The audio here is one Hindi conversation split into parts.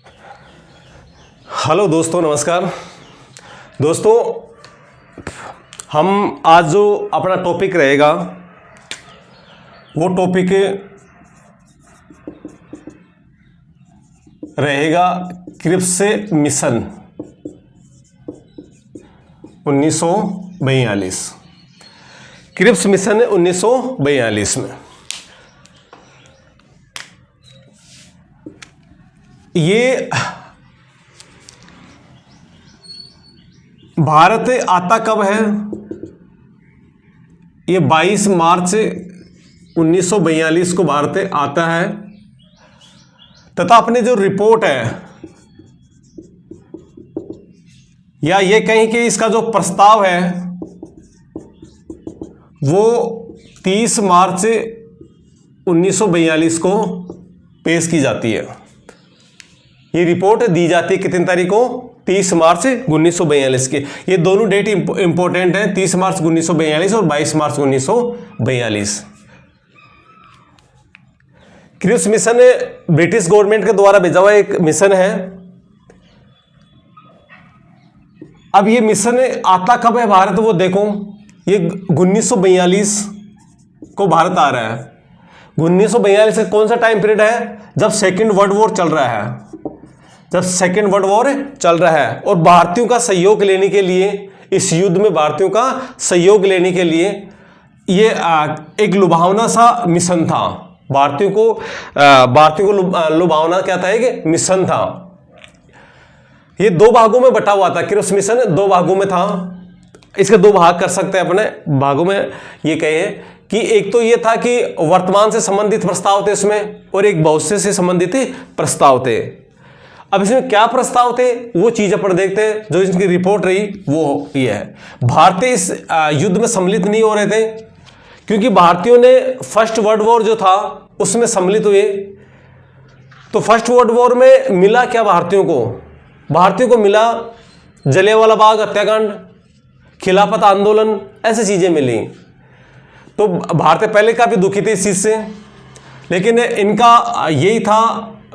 हेलो दोस्तों, नमस्कार दोस्तों। हम आज जो अपना टॉपिक रहेगा वो टॉपिक रहेगा क्रिप्स मिशन 1942। क्रिप्स मिशन 1942 में ये भारत आता कब है? ये 22 मार्च 1942 को भारत आता है तथा अपनी जो रिपोर्ट है या ये कहीं कि इसका जो प्रस्ताव है वो 30 मार्च 1942 को पेश की जाती है। ये रिपोर्ट दी जाती है कितनी तारीख को? 30 मार्च 1942 के। ये दोनों डेट इंपॉर्टेंट है, 30 मार्च 1942 और 22 मार्च 1942। क्रिप्स मिशन ब्रिटिश गवर्नमेंट के द्वारा भेजा हुआ एक मिशन है। अब ये मिशन आता कब है भारत, वो देखो। ये 1942 को भारत आ रहा है। 1942 से कौन सा टाइम पीरियड है? जब सेकेंड वर्ल्ड वॉर चल रहा है। जब सेकेंड वर्ल्ड वॉर चल रहा है और भारतीयों का सहयोग लेने के लिए, इस युद्ध में भारतीयों का सहयोग लेने के लिए ये एक लुभावना सा मिशन था। भारतीयों को लुभावना क्या था? एक मिशन था। ये 2 भागों में बटा हुआ था। क्रिप्स मिशन 2 भागों में था। इसके 2 भाग कर सकते हैं अपने भागों में। ये कहे कि एक तो ये था कि वर्तमान से संबंधित प्रस्ताव थे इसमें, और एक भविष्य से संबंधित प्रस्ताव थे। अब इसमें क्या प्रस्ताव थे वो चीज अपन देखते हैं। जो इसकी रिपोर्ट रही वो ये है। भारतीय इस युद्ध में सम्मिलित नहीं हो रहे थे क्योंकि भारतीयों ने फर्स्ट वर्ल्ड वॉर जो था उसमें सम्मिलित हुए। तो फर्स्ट वर्ल्ड वॉर में मिला क्या भारतीयों को? भारतीयों को मिला जलियांवाला बाग हत्याकांड, खिलाफत आंदोलन, ऐसी चीजें मिली। तो भारतीय पहले काफी दुखी थे इस चीज से, लेकिन इनका यही था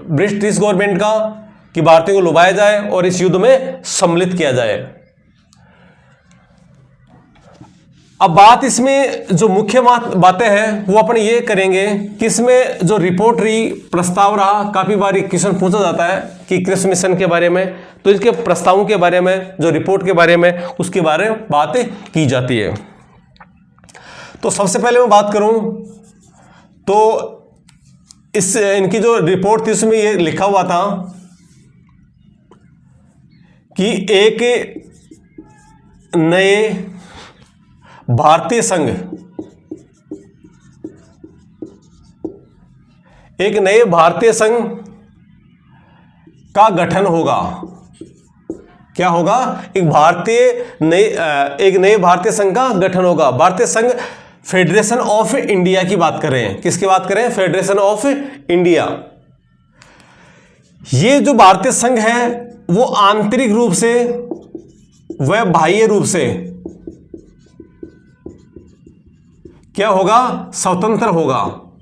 ब्रिटिश गवर्नमेंट का कि भारतीयों को लुभाया जाए और इस युद्ध में सम्मिलित किया जाए। अब बात इसमें जो मुख्य बातें हैं वो अपन ये करेंगे कि इसमें जो रिपोर्ट रही, प्रस्ताव रहा, काफी बार क्वेश्चन पूछा जाता है कि क्रिप्स मिशन के बारे में, तो इसके प्रस्तावों के बारे में, जो रिपोर्ट के बारे में, उसके बारे में बातें की जाती है। तो सबसे पहले मैं बात करूं तो इनकी जो रिपोर्ट थी उसमें ये लिखा हुआ था कि एक नए भारतीय संघ, एक नए भारतीय संघ का गठन होगा। क्या होगा? एक नए भारतीय संघ का गठन होगा। भारतीय संघ फेडरेशन ऑफ इंडिया की बात कर रहे हैं। किसकी बात कर रहे हैं? Federation of India. ये जो भारतीय संघ है वो आंतरिक रूप से व बाह्य रूप से क्या होगा? स्वतंत्र होगा।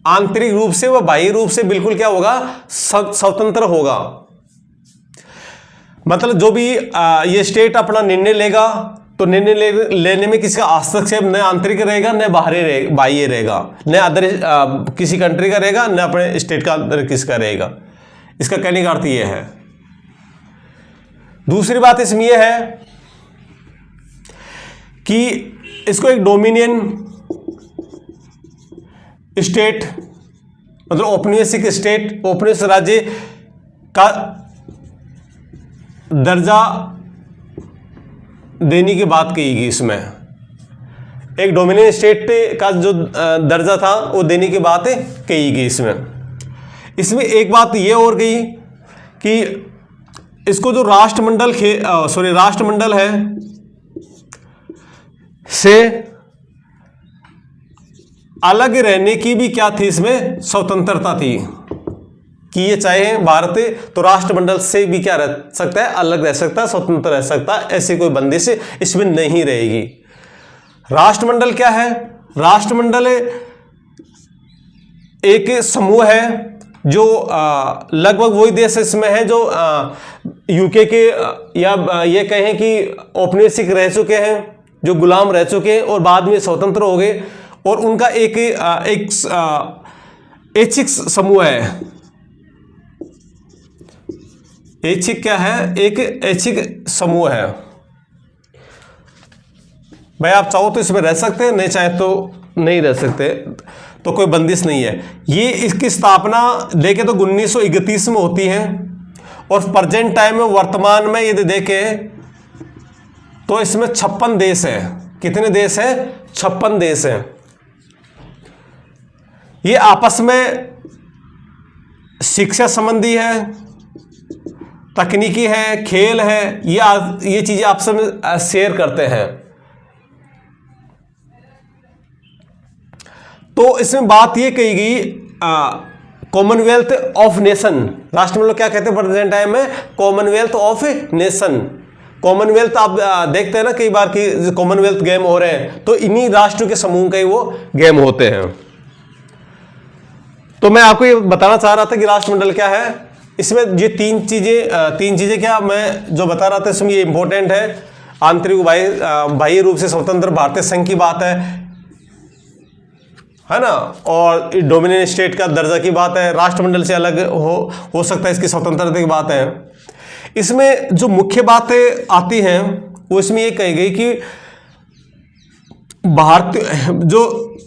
आंतरिक रूप से व बाह्य रूप से बिल्कुल क्या होगा? स्वतंत्र होगा। मतलब जो भी ये स्टेट अपना निर्णय लेगा तो निर्णय लेने में किसी का हस्तक्षेप न आंतरिक रहेगा न बाह्य रहेगा, न अदर किसी कंट्री का रहेगा, न अपने स्टेट का अदर किसका रहेगा। इसका कहने का अर्थ यह है। दूसरी बात इसमें यह है कि इसको एक डोमिनियन स्टेट, मतलब औपनिवेशिक स्टेट, औपनिवेशिक राज्य का दर्जा देने की बात कही गई। इसमें एक डोमिनियन स्टेट का जो दर्जा था वो देने की बात कही गई। इसमें एक बात ये और गई कि इसको जो राष्ट्रमंडल है से अलग रहने की भी क्या थी? इसमें स्वतंत्रता थी कि ये चाहे भारत तो राष्ट्रमंडल से भी क्या रह सकता है? अलग रह सकता है, स्वतंत्र रह सकता है। ऐसी कोई बंदिश इसमें नहीं रहेगी। राष्ट्रमंडल क्या है? राष्ट्रमंडल एक समूह है जो लगभग वही देश इसमें है जो यूके के या ये कहें कि औपनिवेशिक रह चुके हैं, जो गुलाम रह चुके हैं और बाद में स्वतंत्र हो गए, और उनका एक ऐच्छिक समूह है। ऐच्छिक क्या है? एक ऐच्छिक समूह है। भाई आप चाहो तो इसमें रह सकते हैं, नहीं चाहे तो नहीं रह सकते, तो कोई बंदिश नहीं है। ये इसकी स्थापना देखें तो 1931 में होती है, और प्रेजेंट टाइम में, वर्तमान में यदि देखें तो इसमें 56 देश है। कितने देश हैं? 56 देश हैं। ये आपस में शिक्षा संबंधी है, तकनीकी है, खेल है, ये चीजें आपस में शेयर करते हैं। तो इसमें बात ये कही गई, कॉमनवेल्थ ऑफ नेशन, राष्ट्रमंडल क्या कहते हैं प्रेजेंट टाइम में? Commonwealth of nation. कॉमनवेल्थ आप देखते हैं ना कई बार कि कॉमनवेल्थ गेम हो रहे हैं, तो इन्हीं राष्ट्रों के समूह के वो गेम होते हैं। तो मैं आपको ये बताना चाह रहा था कि राष्ट्रमंडल क्या है। इसमें ये तीन चीजें क्या मैं जो बता रहा था इसमें ये इंपॉर्टेंट है। आंतरिक बाह्य रूप से स्वतंत्र भारतीय संघ की बात है ना, और डोमिनियन स्टेट का दर्जा की बात है, राष्ट्रमंडल से अलग हो सकता है, इसकी स्वतंत्रता की बात है। इसमें जो मुख्य बातें आती हैं वो इसमें ये कही गई कि भारतीय जो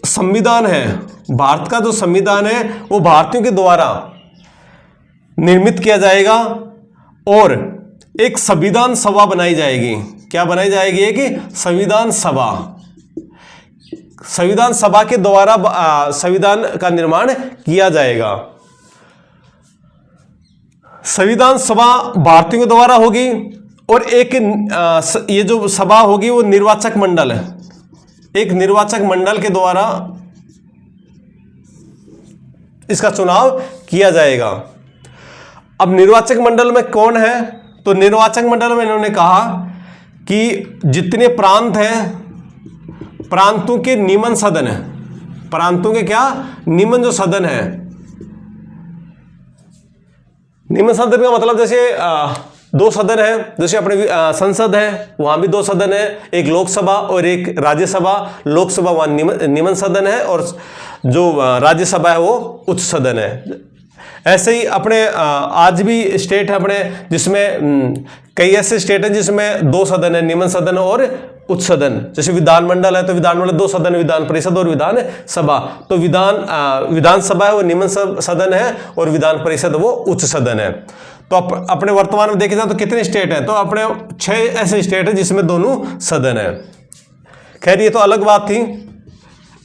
संविधान है, भारत का जो संविधान है वो भारतीयों के द्वारा निर्मित किया जाएगा, और एक संविधान सभा बनाई जाएगी। क्या बनाई जाएगी? एक संविधान सभा। संविधान सभा के द्वारा संविधान का निर्माण किया जाएगा। संविधान सभा भारतीयों के द्वारा होगी, और एक ये जो सभा होगी वो निर्वाचक मंडल है, एक निर्वाचक मंडल के द्वारा इसका चुनाव किया जाएगा। अब निर्वाचक मंडल में कौन है? तो निर्वाचक मंडल में इन्होंने कहा कि जितने प्रांत हैं, प्रांतों के निमन सदन है, प्रांतों के क्या निमन जो सदन है। निमन सदन का मतलब जैसे दो सदन है, जैसे अपने संसद है वहां भी दो सदन है, एक लोकसभा और एक राज्यसभा। लोकसभा वहां निमन सदन है, और जो राज्यसभा है वो उच्च सदन है। ऐसे ही अपने आज भी स्टेट है अपने, जिसमें कई ऐसे स्टेट हैं जिसमें दो सदन है, निमन सदन और उच्च सदन। जैसे विधानमंडल है तो विधानमंडल दो सदन, विधान परिषद और विधान सभा। तो विधानसभा है वो निमन सदन है, और विधान परिषद वो उच्च सदन है। तो अपने वर्तमान में देखे जाए तो कितने स्टेट हैं? तो अपने 6 ऐसे स्टेट हैं जिसमें दोनों सदन है। खैर ये तो अलग बात थी।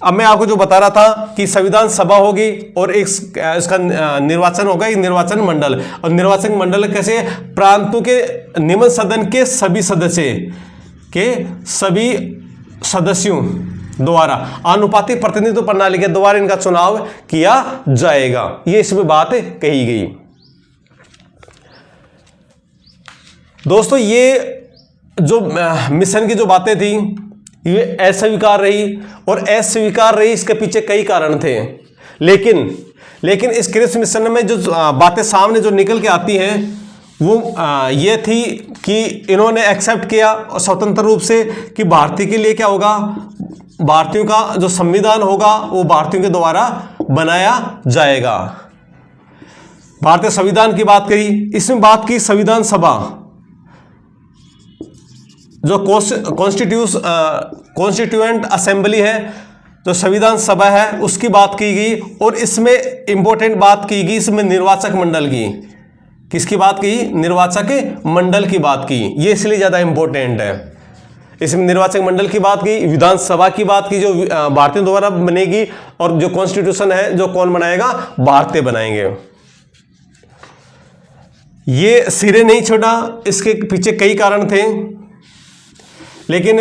अब मैं आपको जो बता रहा था कि संविधान सभा होगी और एक इसका निर्वाचन होगा, एक निर्वाचन मंडल। और निर्वाचन मंडल कैसे? प्रांतों के निम्न सदन के सभी सदस्यों द्वारा आनुपातिक प्रतिनिधित्व प्रणाली के द्वारा इनका चुनाव किया जाएगा। ये इसमें बात कही गई। दोस्तों ये जो मिशन की जो बातें थी ये अस्वीकार रही, और अस्वीकार रही इसके पीछे कई कारण थे। लेकिन इस क्रिप्स मिशन में जो बातें सामने जो निकल के आती हैं वो ये थी कि इन्होंने एक्सेप्ट किया और स्वतंत्र रूप से कि भारतीय के लिए क्या होगा, भारतीयों का जो संविधान होगा वो भारतीयों के द्वारा बनाया जाएगा। भारतीय संविधान की बात करी, इसमें बात की संविधान सभा, जो कॉन्स्टिट्यूएंट असेंबली है, जो संविधान सभा है, उसकी बात की गई। और इसमें इंपॉर्टेंट बात की गई इसमें निर्वाचक मंडल की। किसकी बात की? निर्वाचक मंडल की बात की। ये इसलिए ज़्यादा इंपॉर्टेंट है। इसमें निर्वाचक मंडल की बात की, विधानसभा की बात की जो भारतीयों द्वारा बनेगी, और जो कॉन्स्टिट्यूशन है जो कौन बनाएगा? भारतीय बनाएंगे। ये सिरे नहीं छोड़ा, इसके पीछे कई कारण थे, लेकिन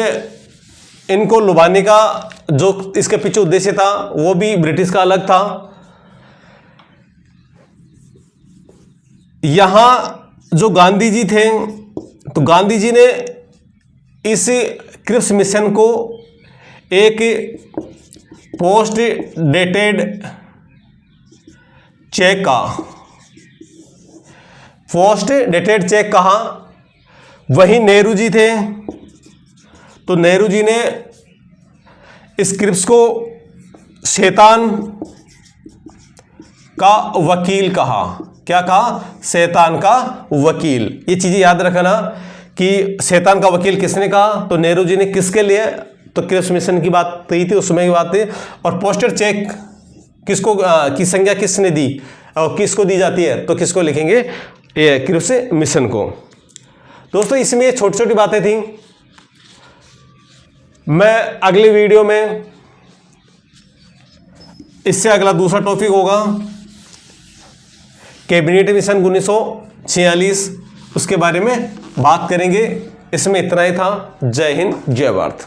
इनको लुभाने का जो इसके पीछे उद्देश्य था वो भी ब्रिटिश का अलग था। यहां जो गांधी जी थे, तो गांधी जी ने इस क्रिप्स मिशन को एक पोस्ट डेटेड चेक का पोस्ट डेटेड चेक कहा, वही नेहरू जी थे, तो नेहरू जी ने इस क्रिप्स को शैतान का वकील कहा। क्या कहा? शैतान का वकील। ये चीजें याद रखना कि शैतान का वकील किसने कहा, तो नेहरू जी ने किसके लिए, तो क्रिप्स मिशन की बात कही थी, उस समय की बात थी। और पोस्टेड चेक किसको की संज्ञा किसने दी और किसको दी जाती है, तो किसको लिखेंगे, ये क्रिप्स मिशन को। दोस्तों इसमें ये छोटी छोटी बातें थी। मैं अगले वीडियो में इससे अगला दूसरा टॉपिक होगा कैबिनेट मिशन 1946, उसके बारे में बात करेंगे। इसमें इतना ही था। जय हिंद, जय भारत।